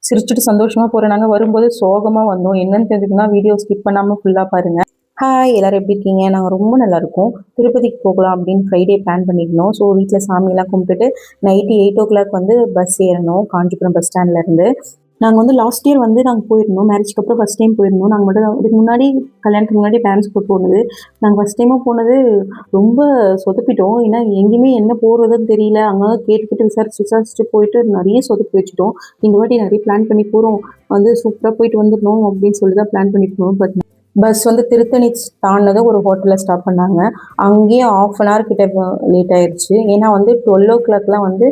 சிரிச்சுட்டு சந்தோஷமா போறோம். நாங்க வரும்போது சோகமா வந்தோம். என்னன்னு தெரிஞ்சுக்கணும்னா வீடியோ ஸ்கிப் பண்ணாம ஃபுல்லா பாருங்க. ஹாய் எல்லாரும் எப்படி இருக்கீங்க? நாங்க ரொம்ப நல்லா இருக்கோம். திருப்பதிக்கு போகலாம் அப்படின்னு ஃப்ரைடே பிளான் பண்ணியிருந்தோம். ஸோ வீட்ல சாமியெல்லாம் கும்பிட்டுட்டு நைட்டு 8:00 வந்து பஸ் ஏறணும் காஞ்சிபுரம் பஸ் ஸ்டாண்ட்ல இருந்து. நாங்க வந்து லாஸ்ட் இயர் வந்து நாங்க போயிருந்தோம். மேரேஜ்க்கு அப்புறம் ஃபர்ஸ்ட் டைம் போயிருந்தோம். நாங்க மட்டும் தான் இதுக்கு முன்னாடி கல்யாணத்துக்கு முன்னாடி பேரண்ட்ஸ் கூட போனது. நாங்க ஃபர்ஸ்ட் டைமா போனது ரொம்ப சொதப்பிட்டோம். ஏன்னா எங்கேயுமே என்ன போறதுன்னு தெரியல. அங்கங்க கேட்டு விசாரிச்சுட்டு போயிட்டு நெறைய சொதப்பி வச்சுட்டோம். இந்த வாட்டி நெறைய பிளான் பண்ணி போறோம். வந்து சூப்பரா போயிட்டு வந்துரணும் அப்படின்னு சொல்லி தான் பிளான் பண்ணி போனோம். பட் பஸ் வந்து திருத்தணி தாண்டுனதும் ஒரு ஹோட்டல்ல ஸ்டாப் பண்ணாங்க. அங்கேயே 1/2 அன் ஹவர் கிட்ட லேட் ஆயிருச்சு. ஏன்னா வந்து 12:00லாம் வந்து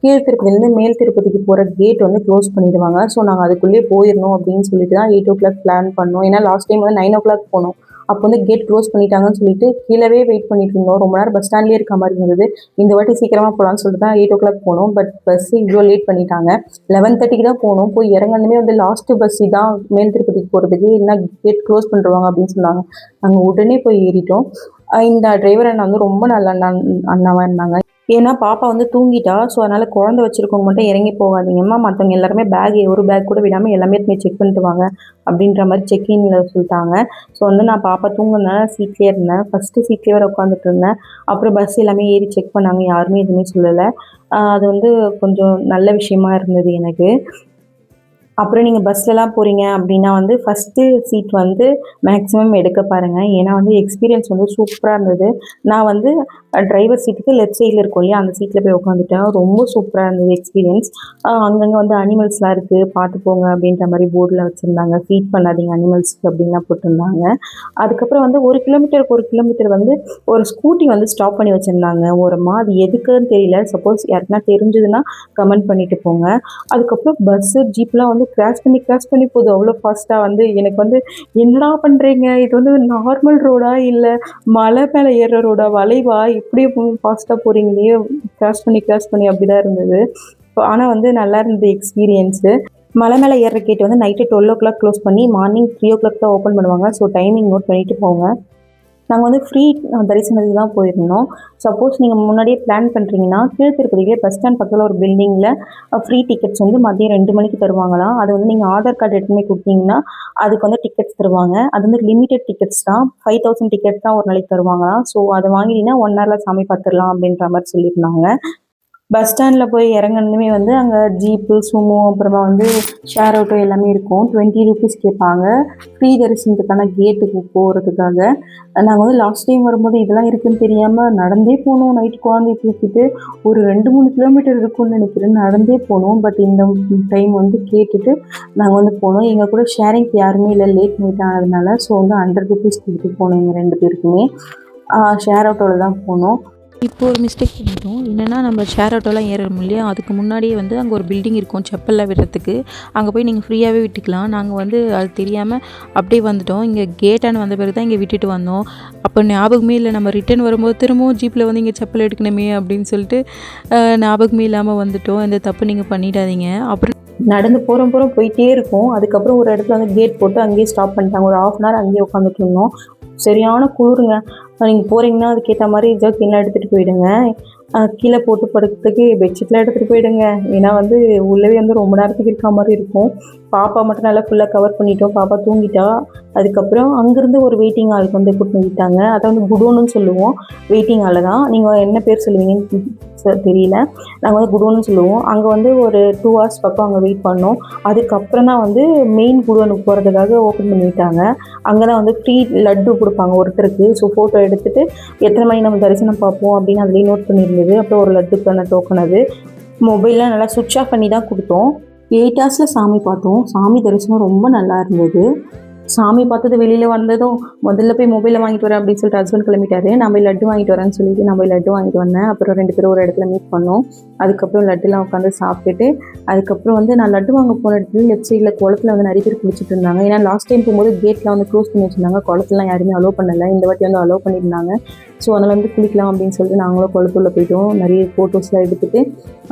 கீழ் திருப்பதிலேருந்து மேல் திருப்பதிக்கு போகிற கேட் வந்து க்ளோஸ் பண்ணிடுவாங்க. ஸோ நாங்கள் அதுக்குள்ளேயே போயிடணும் அப்படின்னு சொல்லிட்டு தான் 8:00 பிளான் பண்ணோம். ஏன்னா லாஸ்ட் டைம் வந்து 9:00 போனோம். அப்போ வந்து கேட் க்ளோஸ் பண்ணிட்டாங்கன்னு சொல்லிட்டு கீழவே வெயிட் பண்ணிட்டு இருந்தோம். ரொம்ப நேரம் பஸ் ஸ்டாண்ட்லேயே இருக்க மாதிரி இருந்தது. இந்த வாட்டி சீக்கிரமாக போகலான்னு சொல்லிட்டு தான் 8:00 போனோம். பட் பஸ் இவ்வளோ லேட் பண்ணிட்டாங்க. 11:30க்கு தான் போனோம். போய் இறங்குனதுமே வந்து லாஸ்ட் பஸ் இதான் மேல் திருப்பதிக்கு போகிறதுக்கு, இல்லைன்னா கேட் க்ளோஸ் பண்ணிடுவாங்க அப்படின்னு சொன்னாங்க. நாங்கள் உடனே போய் ஏறிட்டோம். இந்த டிரைவர் அண்ணா வந்து ரொம்ப நல்ல அண்ணாவா இருந்தாங்க. ஏன்னா பாப்பா வந்து தூங்கிட்டா. ஸோ அதனால குழந்தை வச்சிருக்கவங்க மட்டும் இறங்கி போகாதீங்கம்மா, மற்றவங்க எல்லாருமே ஒரு பேக் கூட விடாமல் எல்லாமே செக் பண்ணிட்டு வாங்க அப்படின்ற மாதிரி செக்இன்ல சொல்லிட்டாங்க. ஸோ வந்து நான் பாப்பா தூங்குனதுனால சீட்லேயே இருந்தேன். ஃபஸ்ட்டு சீட்லேயே வேறு உட்காந்துட்டு இருந்தேன். அப்புறம் பஸ் எல்லாமே ஏறி செக் பண்ணாங்க. யாருமே எதுவுமே சொல்லலை. அது வந்து கொஞ்சம் நல்ல விஷயமா இருந்தது எனக்கு. அப்புறம் நீங்கள் பஸ்லலாம் போகிறீங்க அப்படின்னா வந்து ஃபஸ்ட்டு சீட் வந்து மேக்ஸிமம் எடுக்க பாருங்கள். ஏன்னா வந்து எக்ஸ்பீரியன்ஸ் வந்து சூப்பராக இருந்தது. நான் வந்து டிரைவர் சீட்டுக்கு லெஃப்ட் சைடில் இருக்கும் இல்லையா, அந்த சீட்டில் போய் உட்காந்துட்டேன். ரொம்ப சூப்பராக இருந்தது எக்ஸ்பீரியன்ஸ். அங்கங்கே வந்து அனிமல்ஸ்லாம் இருக்குது பார்த்து போங்க அப்படின்ற மாதிரி போர்டில் வச்சுருந்தாங்க. ஃபீட் பண்ணாதீங்க அனிமல்ஸ்க்கு அப்படின்லாம் போட்டிருந்தாங்க. அதுக்கப்புறம் வந்து 1 கிலோமீட்டர் வந்து ஒரு ஸ்கூட்டி வந்து ஸ்டாப் பண்ணி வச்சுருந்தாங்க ஓரமாக. அது எதுக்குன்னு தெரியல. சப்போஸ் யாருக்குன்னா தெரிஞ்சதுன்னா கமெண்ட் பண்ணிட்டு போங்க. அதுக்கப்புறம் பஸ்ஸு ஜீப்லாம் வந்து கிராஸ் பண்ணி போகுது அவ்வளோ ஃபாஸ்ட்டாக. வந்து எனக்கு வந்து என்னடா பண்ணுறீங்க, இது வந்து நார்மல் ரோடா இல்லை மலை மேலே ஏறுற ரோடா, வளைவா, இப்படி ஃபாஸ்ட்டாக போகிறீங்களே, கிராஸ் பண்ணி அப்படி தான் இருந்தது. ஆனால் வந்து நல்லா இருந்தது எக்ஸ்பீரியன்ஸு. மலை மேலே ஏறுற கேட் வந்து நைட்டு 12:00 க்ளோஸ் பண்ணி மார்னிங் 3:00 தான் ஓப்பன் பண்ணுவாங்க. ஸோ டைமிங் நோட் பண்ணிட்டு போங்க. நாங்கள் வந்து ஃப்ரீ தரிசனத்துக்கு தான் போயிருந்தோம். சப்போஸ் நீங்கள் முன்னாடியே பிளான் பண்ணுறீங்கன்னா கீழ் திருப்பதியிலே பஸ் ஸ்டாண்ட் பக்கத்தில் ஒரு பில்டிங்கில் ஃப்ரீ டிக்கெட்ஸ் வந்து மதியம் 2 மணிக்கு தருவாங்களாம். அது வந்து நீங்கள் ஆதார் கார்டு எடுத்துன்னு போய் கொடுத்தீங்கன்னா அதுக்கு வந்து டிக்கெட்ஸ் தருவாங்க. அது வந்து லிமிடெட் டிக்கெட்ஸ் தான். 5000 டிக்கெட்ஸ் தான் ஒரு நாளைக்கு தருவாங்களாம். ஸோ அதை வாங்கினீங்கன்னா 1 ஹவரில் சாமி பார்த்துடலாம் அப்படின்ற மாதிரி சொல்லியிருந்தாங்க. பஸ் ஸ்டாண்டில் போய் இறங்குனதுமே வந்து அங்கே ஜீப்பு, சுமோ, அப்புறமா வந்து ஷேர் ஆட்டோ எல்லாமே இருக்கும். 20 ரூபீஸ் கேட்பாங்க ஃப்ரீ தரிசனத்துக்கான கேட்டுக்கு போகிறதுக்காக. நாங்கள் வந்து லாஸ்ட் டைம் வரும்போது இதெல்லாம் இருக்குதுன்னு தெரியாமல் நடந்தே போனோம். நைட்டு குழந்தைய தூக்கிட்டு ஒரு 2-3 கிலோமீட்டர் இருக்கும்னு நினைக்கிறேன். நடந்தே போனோம். பட் இந்த டைம் வந்து கேட்டுட்டு நாங்கள் வந்து போனோம். எங்கள் கூட ஷேரிங்க்கு யாருமே இல்லை, லேட் நைட் ஆனதுனால. ஸோ வந்து 100 ரூபீஸ் கொடுத்து போனோம் எங்கள் 2 பேருக்குமே. ஷேர் ஆட்டோவில் தான் போனோம். இப்போ ஒரு மிஸ்டேக் பண்ணிட்டோம். என்னென்னா நம்ம ஷேர் ஆட்டோலாம் ஏறணும் இல்லையா, அதுக்கு முன்னாடியே வந்து அங்கே ஒரு பில்டிங் இருக்கும் செப்பல்லாம் விடுறதுக்கு. அங்கே போய் நீங்கள் ஃப்ரீயாகவே விட்டுக்கலாம். நாங்கள் வந்து அது தெரியாமல் அப்படியே வந்துட்டோம். இங்கே கேட்டான்னு வந்த பிறகு தான் இங்கே விட்டுட்டு வந்தோம். அப்போ ஞாபகமே இல்லை. நம்ம ரிட்டன் வரும்போது திரும்பவும் ஜீப்பில் வந்து இங்கே செப்பல் எடுக்கணுமே அப்படின்னு சொல்லிட்டு ஞாபகமே இல்லாமல் வந்துட்டோம். இந்த தப்பு நீங்கள் பண்ணிடாதீங்க. அப்புறம் நடந்து போயிட்டே இருக்கும். அதுக்கப்புறம் ஒரு இடத்துல வந்து கேட் போட்டு அங்கேயே ஸ்டாப் பண்ணிட்டாங்க. ஒரு 1/2 அன் ஹவர் அங்கேயே உட்காந்துட்டு இருந்தோம். சரியான குளிருங்க. நீங்கள் போகிறீங்கன்னா அதுக்கேற்ற மாதிரி ஜர்க்கின்லாம் எடுத்துகிட்டு போயிடுங்க. கீழே போட்டு படுக்கிறதுக்கு பெட்ஷீட்லாம் எடுத்துகிட்டு போயிடுங்க. ஏன்னா வந்து உள்ளவே வந்து ரொம்ப நேரத்துக்கு இருக்க மாதிரி இருக்கும். பாப்பா மட்டும் நல்லா ஃபுல்லாக கவர் பண்ணிட்டோம். பாப்பா தூங்கிட்டா. அதுக்கப்புறம் அங்கேருந்து ஒரு வெயிட்டிங் ஹாலுக்கு வந்து கூட்டிட்டு வந்துட்டாங்க. அதை வந்து குடோன்னு சொல்லுவோம். வெயிட்டிங் ஹாலில் தான். நீங்கள் என்ன பேர் சொல்லுவீங்கன்னு தெரியல. நாங்கள் வந்து குடோன்னு சொல்லுவோம். அங்கே வந்து ஒரு 2 ஹவர்ஸ் பக்கம் அங்கே வெயிட் பண்ணோம். அதுக்கப்புறம் தான் வந்து மெயின் குடோனுக்கு போகிறதுக்காக ஓப்பன் பண்ணிட்டாங்க. அங்கே தான் வந்து ஃப்ரீ லட்டு கொடுப்பாங்க ஒருத்தருக்கு. ஸோ ஃபோட்டோ எடுத்துகிட்டு எத்தனை மணி நம்ம தரிசனம் பார்ப்போம் அப்படின்னு அதிலே நோட் பண்ணியிருந்தது. அப்புறம் ஒரு லட்டுக்கான டோக்கன் அது. மொபைல்லாம் நல்லா சுவிட்ச் ஆஃப் பண்ணி தான் கொடுத்தோம். 8 ஹவர்ஸில் சாமி பார்த்தோம். சாமி தரிசனம் ரொம்ப நல்லா இருந்தது. சாமி பார்த்தது வெளியில் வந்ததும் முதல்ல போய் மொபைலில் வாங்கிட்டு வரேன் அப்படின்னு சொல்லிட்டு ஹஸ்பண்ட் கிளம்பிட்டாரு. நான் போய் லட்டு வாங்கிட்டு வரேன்னு சொல்லிட்டு நான் போய் லட்டு வாங்கிட்டு வந்தேன். அப்புறம் 2 பேரும் ஒரு இடத்துல மீட் பண்ணோம். அதுக்கப்புறம் லட்டுலாம் உட்காந்து சாப்பிட்டுட்டு அதுக்கப்புறம் வந்து நான் லட்டு வாங்க போன இடத்துல லெஃப்ட் சைடில் குளத்துல வந்து நிறைய பேர் குளிச்சுட்டு இருந்தாங்க. ஏன்னா லாஸ்ட் டைம் போகும்போது கேட்லாம் வந்து க்ளோஸ் பண்ணி வச்சுருந்தாங்க. குளத்துலாம் யாருமே அலோவ் பண்ணலை. இந்த வாட்டி வந்து அலோவ் பண்ணியிருந்தாங்க. ஸோ அதனால் வந்து குளிக்கலாம் அப்படின்னு சொல்லிட்டு நாங்களும் குளத்துள்ள போயிட்டோம். நிறைய ஃபோட்டோஸ்லாம் எடுத்துகிட்டு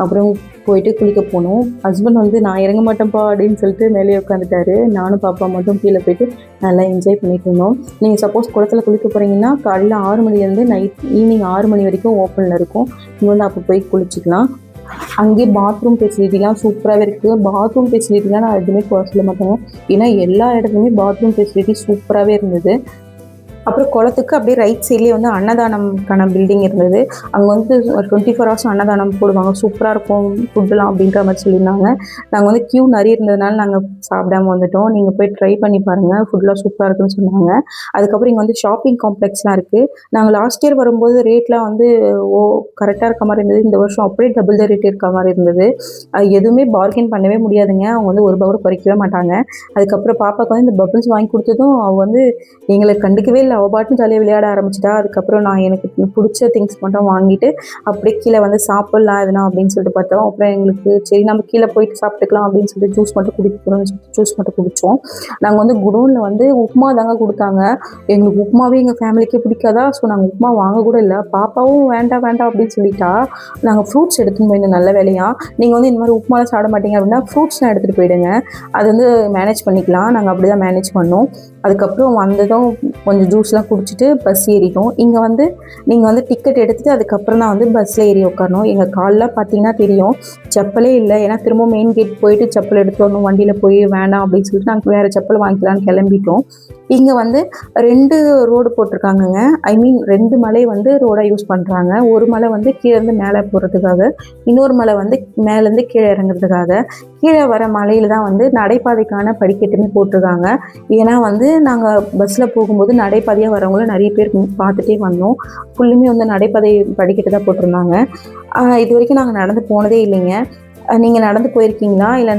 அப்புறம் போயிட்டு குளிக்க போனோம். ஹஸ்பண்ட் வந்து நான் இறங்க மாட்டேன்ப்பா அப்படின்னு சொல்லிட்டு மேலே உட்காந்துட்டாரு. நானும் பாப்பா மட்டும் கீழே போயிட்டு நல்லா என்ஜாய் பண்ணிட்டு இருந்தோம். நீங்கள் சப்போஸ் குளத்தில் குளிக்க போகிறீங்கன்னா காலையில் 6 மணிலேருந்து ஈவினிங் 6 மணி வரைக்கும் ஓப்பனில் இருக்கும். நீங்கள் வந்து அப்போ போய் குளிச்சிக்கலாம். அங்கேயே பாத்ரூம் ஃபெசிலிட்டிலாம் சூப்பராகவே இருக்குது. பாத்ரூம் ஃபெசிலிட்டிலாம் நான் எதுவுமே குறை சொல்ல மாட்டேங்க. ஏன்னா எல்லா இடத்துலையுமே பாத்ரூம் ஃபெசிலிட்டி சூப்பராகவே இருந்தது. அப்புறம் குளத்துக்கு அப்படியே ரைட் சைட்லேயே வந்து அன்னதானம்க்கான பில்டிங் இருந்தது. அங்கே வந்து ஒரு 24 ஹவர்ஸ் அன்னதானம் போடுவாங்க. சூப்பராக இருக்கும் ஃபுட்டுலாம் அப்படின்ற மாதிரி சொல்லியிருந்தாங்க. நாங்கள் வந்து க்யூ நிறைய இருந்ததுனால நாங்கள் சாப்பிடாம வந்துட்டோம். நீங்கள் போய் ட்ரை பண்ணி பாருங்கள், ஃபுட்லாம் சூப்பராக இருக்குன்னு சொன்னாங்க. அதுக்கப்புறம் இங்கே வந்து ஷாப்பிங் காம்ப்ளெக்ஸ்லாம் இருக்குது. நாங்கள் லாஸ்ட் இயர் வரும்போது ரேட்லாம் வந்து கரெக்டாக இருக்க மாதிரி இருந்தது. இந்த வருஷம் அப்படியே டபுள் த ரேட் இருக்க மாதிரி இருந்தது. எதுவுமே பார்கெயின் பண்ணவே முடியாதுங்க. அவங்க வந்து ஒரு பவர் குறைக்கவே மாட்டாங்க. அதுக்கப்புறம் பாப்பாவுக்கு வந்து இந்த பபிள்ஸ் வாங்கி கொடுத்ததும் அவள் வந்து எங்களை கண்டுக்கவே இல்லை. அவள் பாட்டு ஜாலியாக விளையாட ஆரம்பிச்சிட்டா. அதுக்கப்புறம் நான் எனக்கு பிடிச்ச திங்ஸ் மட்டும் வாங்கிட்டு அப்படியே கீழே வந்து சாப்பிட்லாம் எதுனா அப்படின்னு சொல்லிட்டு பார்த்தோம். அப்புறம் எங்களுக்கு சரி நம்ம கீழே போயிட்டு சாப்பிட்டுக்கலாம் அப்படின்னு சொல்லிட்டு ஜூஸ் மட்டும் குடிக்கணும்னு சொல்லிட்டு ஜூஸ் மட்டும் குடித்தோம். நாங்கள் வந்து குடோனில் வந்து உப்புமா தாங்க கொடுத்தாங்க. எங்களுக்கு உப்புமாவே எங்கள் ஃபேமிலிக்கே பிடிக்காதா. ஸோ நாங்கள் உப்புமா வாங்க கூட இல்லை. பாப்பாவும் வேண்டாம் வேண்டாம் அப்படின்னு சொல்லிட்டா. நாங்கள் ஃப்ரூட்ஸ் எடுத்துன்னு போயிருந்தோம். நல்ல வேலையாக நீங்கள் வந்து இந்த மாதிரி உப்புமாலாம் சாப்பிட மாட்டீங்க அப்படின்னா ஃப்ரூட்ஸ்லாம் எடுத்துகிட்டு போயிடுங்க. அது வந்து மேனேஜ் பண்ணிக்கலாம். நாங்கள் அப்படி தான் மேனேஜ் பண்ணோம். அதுக்கப்புறம் வந்ததும் கொஞ்சம் ஜூஸ்லாம் குடிச்சிட்டு பஸ் ஏறிட்டோம். இங்கே வந்து நீங்கள் வந்து டிக்கெட் எடுத்துகிட்டு அதுக்கப்புறம் தான் வந்து பஸ்ஸில் ஏறி உட்காரணும். எங்கள் கால்லாம் பார்த்தீங்கன்னா தெரியும், செப்பலே இல்லை. ஏன்னா திரும்ப மெயின் கேட் போயிட்டு செப்பல் எடுத்து வரணும். வண்டியில் போய் வேண்டாம் அப்படின்னு சொல்லிட்டு நாங்கள் வேறு செப்பல் வாங்கிக்கலான்னு கிளம்பிட்டோம். இங்கே வந்து 2 ரோடு போட்டிருக்காங்கங்க. ஐ மீன் 2 மலை வந்து ரோடாக யூஸ் பண்ணுறாங்க. ஒரு மலை வந்து கீழேருந்து மேலே போகிறதுக்காக, இன்னொரு மலை வந்து மேலேருந்து கீழே இறங்குறதுக்காக. கீழே வர மலையில் தான் வந்து நடைபாதைக்கான படிக்கட்டுமே போட்டிருக்காங்க. ஏன்னா வந்து நாங்கள் பஸ்ஸில் போகும்போது நடைபாதையாக வரவங்கள நிறைய பேர் பார்த்துட்டே வந்தோம். ஃபுல்லுமே வந்து நடைபாதை படிக்கட்டு தான் போட்டிருந்தாங்க. இது வரைக்கும் நாங்கள் நடந்து போனதே இல்லைங்க. நீங்கள் நடந்து போயிருக்கீங்களா இல்லை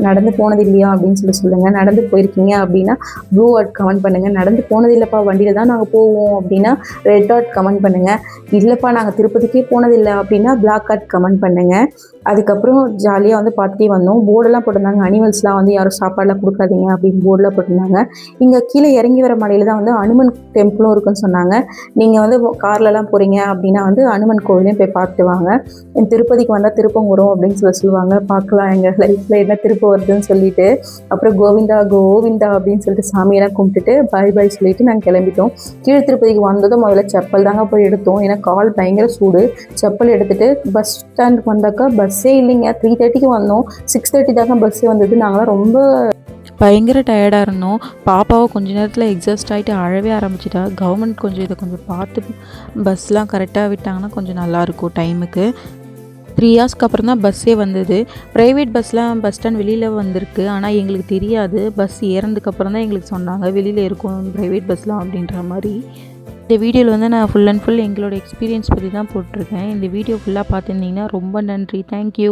நடந்து போனது இல்லையா அப்படின்னு சொல்லுங்கள். நடந்து போயிருக்கீங்க அப்படின்னா ப்ளூ டாட் கமெண்ட் பண்ணுங்கள். நடந்து போனது இல்லைப்பா வண்டியில் தான் நாங்கள் போவோம் அப்படின்னா ரெட் டாட் கமெண்ட் பண்ணுங்கள். இல்லைப்பா நாங்கள் திருப்பதிக்கே போனதில்லை அப்படின்னா பிளாக் டாட் கமெண்ட் பண்ணுங்கள். அதுக்கப்புறம் ஜாலியாக வந்து பார்த்துட்டே வந்தோம். போர்டெல்லாம் போட்டிருந்தாங்க. அனிமல்ஸ்லாம் வந்து யாரும் சாப்பாடெலாம் கொடுக்காதீங்க அப்படின்னு போர்டெலாம் போட்டிருந்தாங்க. இங்கே கீழே இறங்கி வர மலையில் தான் வந்து அனுமன் டெம்பிளும் இருக்குன்னு சொன்னாங்க. நீங்கள் வந்து கார்லலாம் போகிறீங்க அப்படின்னா வந்து அனுமன் கோவிலையும் போய் பார்த்துட்டு வாங்க. திருப்பதிக்கு வந்தால் திருப்பம் வரும் அப்படின்னு சொல்லுவாங்க. பார்க்கலாம் எங்கள் லைஃப்பில் என்ன திருப்பம் வருதுன்னு சொல்லிட்டு. அப்புறம் கோவிந்தா கோவிந்தா அப்படின்னு சொல்லிட்டு சாமியெல்லாம் கும்பிட்டுட்டு பாய் பாய் சொல்லிட்டு நாங்கள் கிளம்பிட்டோம். கீழ் திருப்பதிக்கு வந்ததும் முதல்ல செப்பல் தாங்க போய் எடுத்தோம். ஏன்னா கால் பயங்கர சூடு. செப்பல் எடுத்துகிட்டு பஸ் ஸ்டாண்டுக்கு வந்தாக்கா பஸ்ஸே இல்லைங்க. 3:30க்கு வந்தோம். 6:30 தாங்க பஸ்ஸே வந்தது. நாங்களாம் ரொம்ப பயங்கர டயர்டாக இருந்தோம். பாப்பாவை கொஞ்ச நேரத்தில் எக்ஸாஸ்ட் ஆகிட்டு அழவே ஆரம்பிச்சிட்டா. கவர்மெண்ட் கொஞ்சம் இதை கொஞ்சம் பார்த்து பஸ்லாம் கரெக்டாக விட்டாங்கன்னா கொஞ்சம் நல்லாயிருக்கும் டைமுக்கு. 3 ஹார்ஸ்க்கு அப்புறம் தான் பஸ்ஸே வந்தது. ப்ரைவேட் பஸ்லாம் பஸ் ஸ்டாண்ட் வெளியில் வந்திருக்கு. ஆனால் எங்களுக்கு தெரியாது. பஸ் ஏறதுக்கப்புறம் தான் எங்களுக்கு சொன்னாங்க வெளியில் இருக்கும் ப்ரைவேட் பஸ்லாம் அப்படின்ற மாதிரி. இந்த வீடியோவில் வந்து நான் ஃபுல் அண்ட் ஃபுல் எங்களோட எக்ஸ்பீரியன்ஸ் பற்றி தான் போட்டிருக்கேன். இந்த வீடியோ ஃபுல்லாக பார்த்துருந்தீங்கன்னா ரொம்ப நன்றி. தேங்க்யூ.